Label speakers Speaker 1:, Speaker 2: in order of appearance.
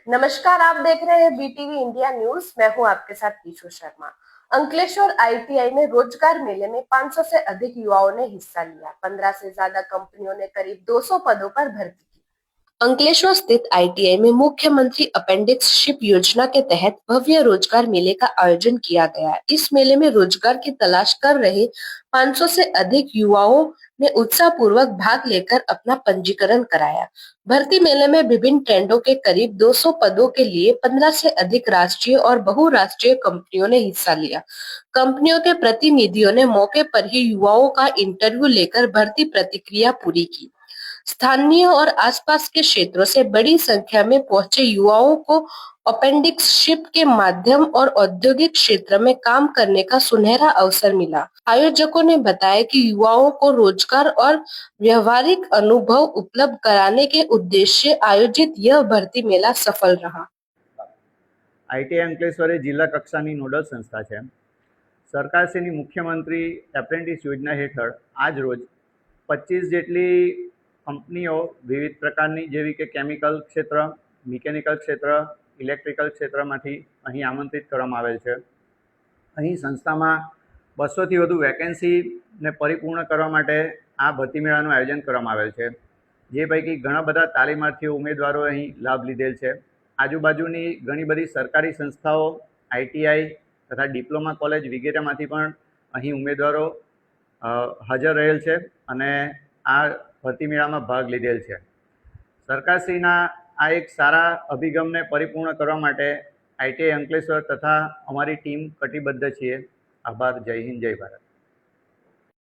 Speaker 1: नमस्कार, आप देख रहे हैं बीटीवी इंडिया न्यूज। मैं हूं आपके साथ पीछू शर्मा। अंकलेश्वर आईटीआई में रोजगार मेले में 500 से अधिक युवाओं ने हिस्सा लिया। 15 से ज्यादा कंपनियों ने करीब 200 पदों पर भर्ती की। अंकलेश्वर स्थित आईटीआई में मुख्यमंत्री अपेंडिक्सशिप योजना के तहत भव्य रोजगार मेले का आयोजन किया गया। इस मेले में रोजगार की तलाश कर रहे 500 से अधिक युवाओं ने उत्साहपूर्वक भाग लेकर अपना पंजीकरण कराया। भर्ती मेले में विभिन्न ट्रेंडों के करीब 200 पदों के लिए 15 से अधिक राष्ट्रीय और बहुराष्ट्रीय कंपनियों ने हिस्सा लिया। कंपनियों के प्रतिनिधियों ने मौके पर ही युवाओं का इंटरव्यू लेकर भर्ती प्रक्रिया पूरी की। स्थानीय और आसपास के क्षेत्रों से बड़ी संख्या में पहुंचे युवाओं को अपेंडिक्सशिप के माध्यम और औद्योगिक क्षेत्र में काम करने का सुनहरा अवसर मिला। आयोजकों ने बताया कि युवाओं को रोजगार और व्यवहारिक अनुभव उपलब्ध कराने के उद्देश्य आयोजित यह भर्ती मेला सफल रहा।
Speaker 2: आईटीआई अंकलेश्वर जिला कक्षाની नोडल संस्था है। सरकारश्रीની मुख्यमंत्री एप्रेंटिस योजना हेठळ आज रोज 25 જેટલી કંપનીઓ વિવિધ પ્રકારની જેવી કે કેમિકલ ક્ષેત્ર, મિકેનિકલ ક્ષેત્ર, ઇલેક્ટ્રિકલ ક્ષેત્રમાંથી અહીં આમંત્રિત કરવામાં આવેલ છે। અહીં સંસ્થામાં 200થી વધુ વેકેન્સીને પરિપૂર્ણ કરવા માટે આ ભરતી મેળાનું આયોજન કરવામાં આવેલ છે, જે પૈકી ઘણા બધા તાલીમાર્થીઓ ઉમેદવારો અહીં લાભ લીધેલ છે। આજુબાજુની ઘણી બધી સરકારી સંસ્થાઓ, આઈટીઆઈ તથા ડિપ્લોમા કોલેજ વગેરેમાંથી પણ અહીં ઉમેદવારો હાજર રહેલ છે અને આ ભરતી મેળામાં ભાગ લીધેલ છે। સરકારશ્રીના આ એક સારા અભિગમને પરિપૂર્ણ કરવા માટે આઈટીઆઈ અંકલેશ્વર તથા અમારી ટીમ કટિબદ્ધ છીએ। આભાર। જય હિન્દ, જય ભારત।